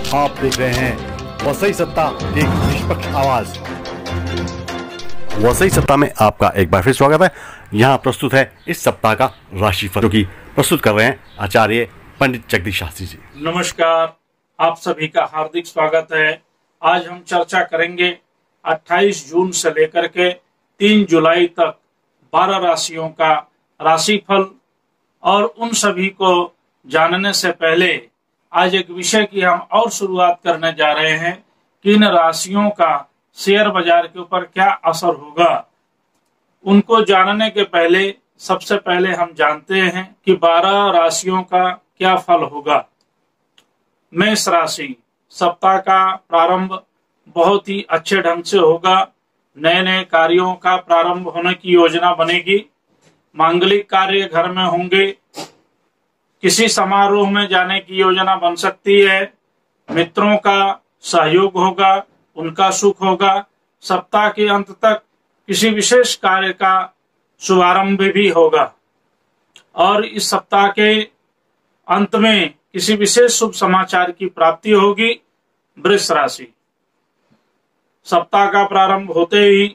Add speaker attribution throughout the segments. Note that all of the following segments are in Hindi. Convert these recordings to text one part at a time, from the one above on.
Speaker 1: आप देख रहे हैं वसई सत्ता, एक निष्पक्ष आवाज। वसई सत्ता में आपका एक बार फिर स्वागत है। यहाँ प्रस्तुत है इस सप्ताह का राशिफल, जो कि प्रस्तुत कर रहे हैं आचार्य पंडित जगदीश शास्त्री जी।
Speaker 2: नमस्कार, आप सभी का हार्दिक स्वागत है। आज हम चर्चा करेंगे 28 जून से लेकर के 3 जुलाई तक 12 राशियों का राशिफल। और उन सभी को जानने से पहले आज एक विषय की हम और शुरुआत करने जा रहे हैं कि इन राशियों का शेयर बाजार के ऊपर क्या असर होगा। उनको जानने के पहले सबसे पहले हम जानते हैं कि 12 राशियों का क्या फल होगा। मेष राशि, सप्ताह का प्रारंभ बहुत ही अच्छे ढंग से होगा। नए नए कार्यों का प्रारंभ होने की योजना बनेगी। मांगलिक कार्य घर में होंगे। किसी समारोह में जाने की योजना बन सकती है। मित्रों का सहयोग होगा, उनका सुख होगा। सप्ताह के अंत तक किसी विशेष कार्य का शुभारंभ भी होगा और इस सप्ताह के अंत में किसी विशेष शुभ समाचार की प्राप्ति होगी। वृष राशि, सप्ताह का प्रारंभ होते ही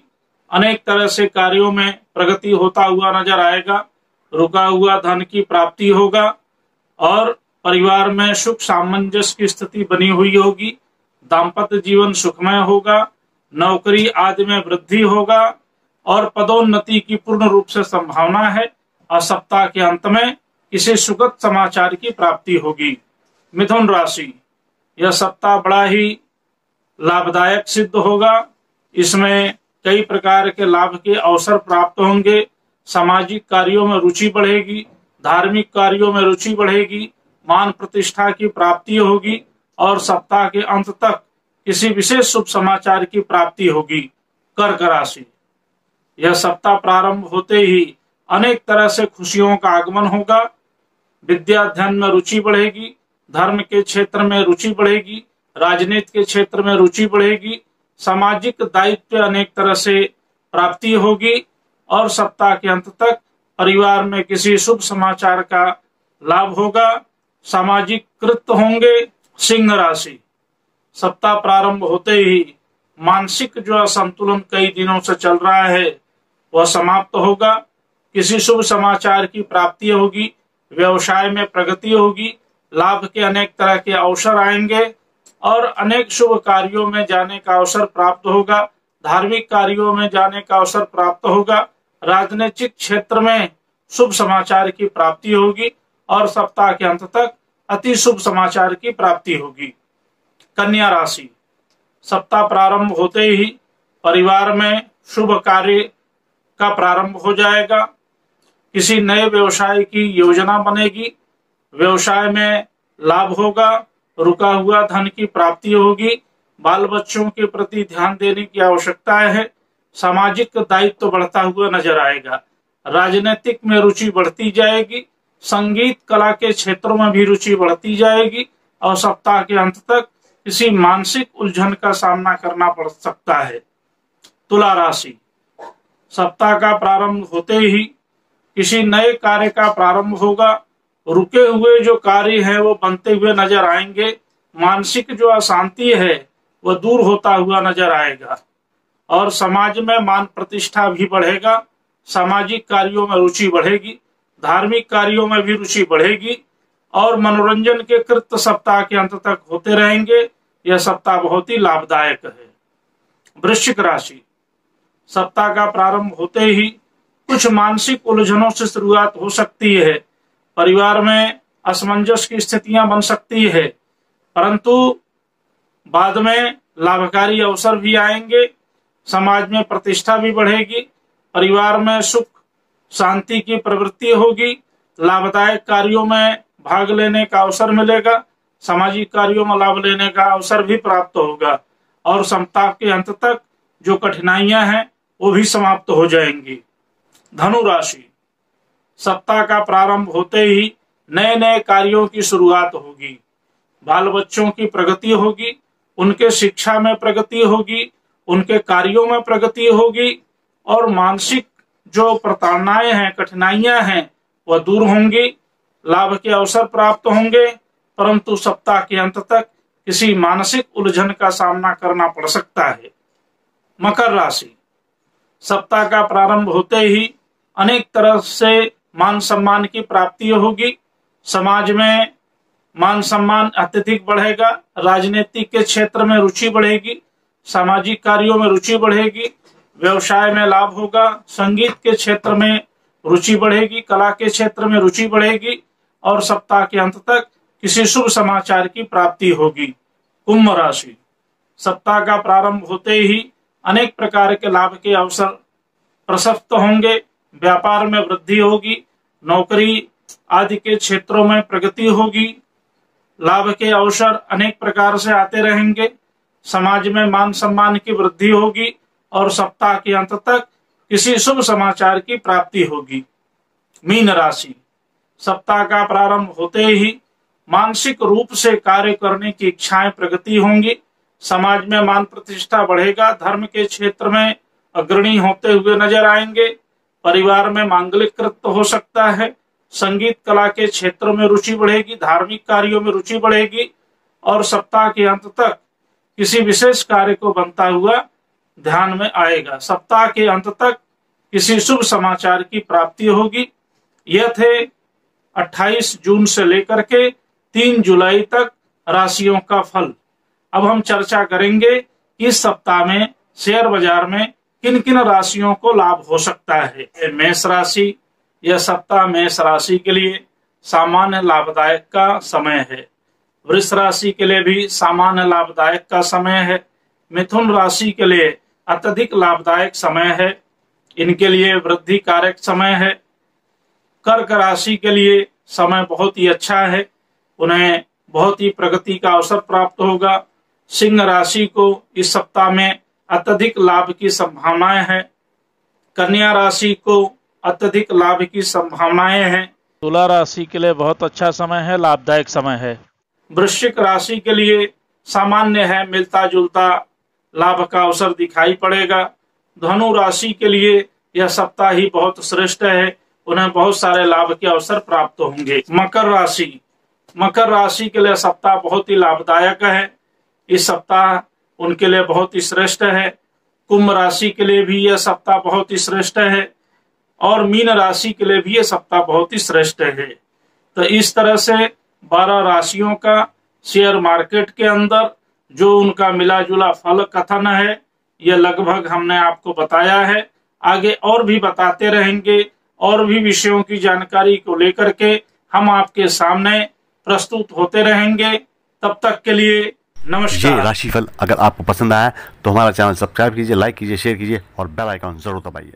Speaker 2: अनेक तरह से कार्यों में प्रगति होता हुआ नजर आएगा। रुका हुआ धन की प्राप्ति होगा और परिवार में सुख सामंजस्य की स्थिति बनी हुई होगी। दाम्पत्य जीवन सुखमय होगा। नौकरी आदि में वृद्धि होगा और पदोन्नति की पूर्ण रूप से संभावना है। और सप्ताह के अंत में किसी सुखद समाचार की प्राप्ति होगी। मिथुन राशि, यह सप्ताह बड़ा ही लाभदायक सिद्ध होगा। इसमें कई प्रकार के लाभ के अवसर प्राप्त होंगे। सामाजिक कार्यों में रुचि बढ़ेगी। धार्मिक कार्यों में रुचि बढ़ेगी। मान प्रतिष्ठा की प्राप्ति होगी और सप्ताह के अंत तक किसी विशेष शुभ समाचार की प्राप्ति होगी। कर्क राशि, यह सप्ताह प्रारंभ होते ही अनेक तरह से खुशियों का आगमन होगा। विद्या अध्ययन में रुचि बढ़ेगी। धर्म के क्षेत्र में रुचि बढ़ेगी। राजनीति के क्षेत्र में रुचि बढ़ेगी। सामाजिक दायित्व अनेक तरह से प्राप्ति होगी और सप्ताह के अंत तक परिवार में किसी शुभ समाचार का लाभ होगा। सामाजिक कृत्य होंगे। सिंह राशि, सप्ताह प्रारंभ होते ही मानसिक जो असंतुलन कई दिनों से चल रहा है वह समाप्त होगा। किसी शुभ समाचार की प्राप्ति होगी। व्यवसाय में प्रगति होगी। लाभ के अनेक तरह के अवसर आएंगे और अनेक शुभ कार्यों में जाने का अवसर प्राप्त होगा। धार्मिक कार्यों में जाने का अवसर प्राप्त होगा। राजनीतिक क्षेत्र में शुभ समाचार की प्राप्ति होगी और सप्ताह के अंत तक अति शुभ समाचार की प्राप्ति होगी। कन्या राशि, सप्ताह प्रारंभ होते ही परिवार में शुभ कार्य का प्रारंभ हो जाएगा। किसी नए व्यवसाय की योजना बनेगी। व्यवसाय में लाभ होगा। रुका हुआ धन की प्राप्ति होगी। बाल बच्चों के प्रति ध्यान देने की आवश्यकता है। सामाजिक दायित्व बढ़ता हुआ नजर आएगा। राजनीतिक में रुचि बढ़ती जाएगी। संगीत कला के क्षेत्रों में भी रुचि बढ़ती जाएगी और सप्ताह के अंत तक किसी मानसिक उलझन का सामना करना पड़ सकता है। तुला राशि, सप्ताह का प्रारंभ होते ही किसी नए कार्य का प्रारंभ होगा। रुके हुए जो कार्य है वो बनते हुए नजर आएंगे। मानसिक जो अशांति है वह दूर होता हुआ नजर आएगा और समाज में मान प्रतिष्ठा भी बढ़ेगा। सामाजिक कार्यों में रुचि बढ़ेगी। धार्मिक कार्यों में भी रुचि बढ़ेगी और मनोरंजन के कृत्य सप्ताह के अंत तक होते रहेंगे। यह सप्ताह बहुत ही लाभदायक है। वृश्चिक राशि, सप्ताह का प्रारंभ होते ही कुछ मानसिक उलझनों से शुरुआत हो सकती है। परिवार में असमंजस की स्थितियां बन सकती है, परंतु बाद में लाभकारी अवसर भी आएंगे। समाज में प्रतिष्ठा भी बढ़ेगी। परिवार में सुख शांति की प्रवृत्ति होगी। लाभदायक कार्यों में भाग लेने का अवसर मिलेगा। सामाजिक कार्यों में लाभ लेने का अवसर भी प्राप्त होगा और सप्ताह के अंत तक जो कठिनाइयां हैं वो भी समाप्त हो जाएंगी। धनु राशि, सप्ताह का प्रारंभ होते ही नए नए कार्यों की शुरुआत होगी। बाल बच्चों की प्रगति होगी। उनके शिक्षा में प्रगति होगी। उनके कार्यों में प्रगति होगी और मानसिक जो प्रताड़नाएं हैं, कठिनाइयां हैं, वह दूर होंगी। लाभ के अवसर प्राप्त होंगे, परंतु सप्ताह के अंत तक किसी मानसिक उलझन का सामना करना पड़ सकता है। मकर राशि, सप्ताह का प्रारंभ होते ही अनेक तरह से मान सम्मान की प्राप्ति होगी। समाज में मान सम्मान अत्यधिक बढ़ेगा। राजनीतिक के क्षेत्र में रुचि बढ़ेगी। सामाजिक कार्यों में रुचि बढ़ेगी। व्यवसाय में लाभ होगा। संगीत के क्षेत्र में रुचि बढ़ेगी। कला के क्षेत्र में रुचि बढ़ेगी और सप्ताह के अंत तक किसी शुभ समाचार की प्राप्ति होगी। कुंभ राशि, सप्ताह का प्रारंभ होते ही अनेक प्रकार के लाभ के अवसर प्रशस्त होंगे। व्यापार में वृद्धि होगी। नौकरी आदि के क्षेत्रों में प्रगति होगी। लाभ के अवसर अनेक प्रकार से आते रहेंगे। समाज में मान सम्मान की वृद्धि होगी और सप्ताह के अंत तक किसी शुभ समाचार की प्राप्ति होगी। मीन राशि, सप्ताह का प्रारंभ होते ही मानसिक रूप से कार्य करने की इच्छाएं प्रगति होंगी। समाज में मान प्रतिष्ठा बढ़ेगा। धर्म के क्षेत्र में अग्रणी होते हुए नजर आएंगे। परिवार में मांगलिक कृत्य हो सकता है। संगीत कला के क्षेत्रों में रुचि बढ़ेगी। धार्मिक कार्यों में रुचि बढ़ेगी और सप्ताह के अंत तक किसी विशेष कार्य को बनता हुआ ध्यान में आएगा। सप्ताह के अंत तक किसी शुभ समाचार की प्राप्ति होगी। यह थे 28 जून से लेकर के 3 जुलाई तक राशियों का फल। अब हम चर्चा करेंगे कि इस सप्ताह में शेयर बाजार में किन किन राशियों को लाभ हो सकता है। मेष राशि, यह सप्ताह मेष राशि के लिए सामान्य लाभदायक का समय है। वृष राशि के लिए भी सामान्य लाभदायक का समय है। मिथुन राशि के लिए अत्यधिक लाभदायक समय है। इनके लिए वृद्धि कारक समय है। कर्क राशि के लिए समय बहुत ही अच्छा है। उन्हें बहुत ही प्रगति का अवसर प्राप्त होगा। सिंह राशि को इस सप्ताह में अत्यधिक लाभ की संभावनाएं हैं। कन्या राशि को अत्यधिक लाभ की संभावनाएं हैं।
Speaker 3: तुला राशि के लिए बहुत अच्छा समय है, लाभदायक समय है।
Speaker 2: वृश्चिक राशि के लिए सामान्य है, मिलता जुलता लाभ का अवसर दिखाई पड़ेगा। धनु राशि के लिए यह सप्ताह ही बहुत श्रेष्ठ है। उन्हें बहुत सारे लाभ के अवसर प्राप्त होंगे। मकर राशि के लिए सप्ताह बहुत ही लाभदायक है। इस सप्ताह उनके लिए बहुत ही श्रेष्ठ है। कुंभ राशि के लिए भी यह सप्ताह बहुत ही श्रेष्ठ है और मीन राशि के लिए भी यह सप्ताह बहुत ही श्रेष्ठ है। तो इस तरह से 12 राशियों का शेयर मार्केट के अंदर जो उनका मिला जुला फल कथन है, यह लगभग हमने आपको बताया है। आगे और भी बताते रहेंगे और भी विषयों की जानकारी को लेकर के हम आपके सामने प्रस्तुत होते रहेंगे। तब तक के लिए नमस्कार।
Speaker 1: ये राशिफल अगर आपको पसंद आया तो हमारा चैनल सब्सक्राइब कीजिए, लाइक कीजिए, शेयर कीजिए और बेल आइकन जरूर दबाइए।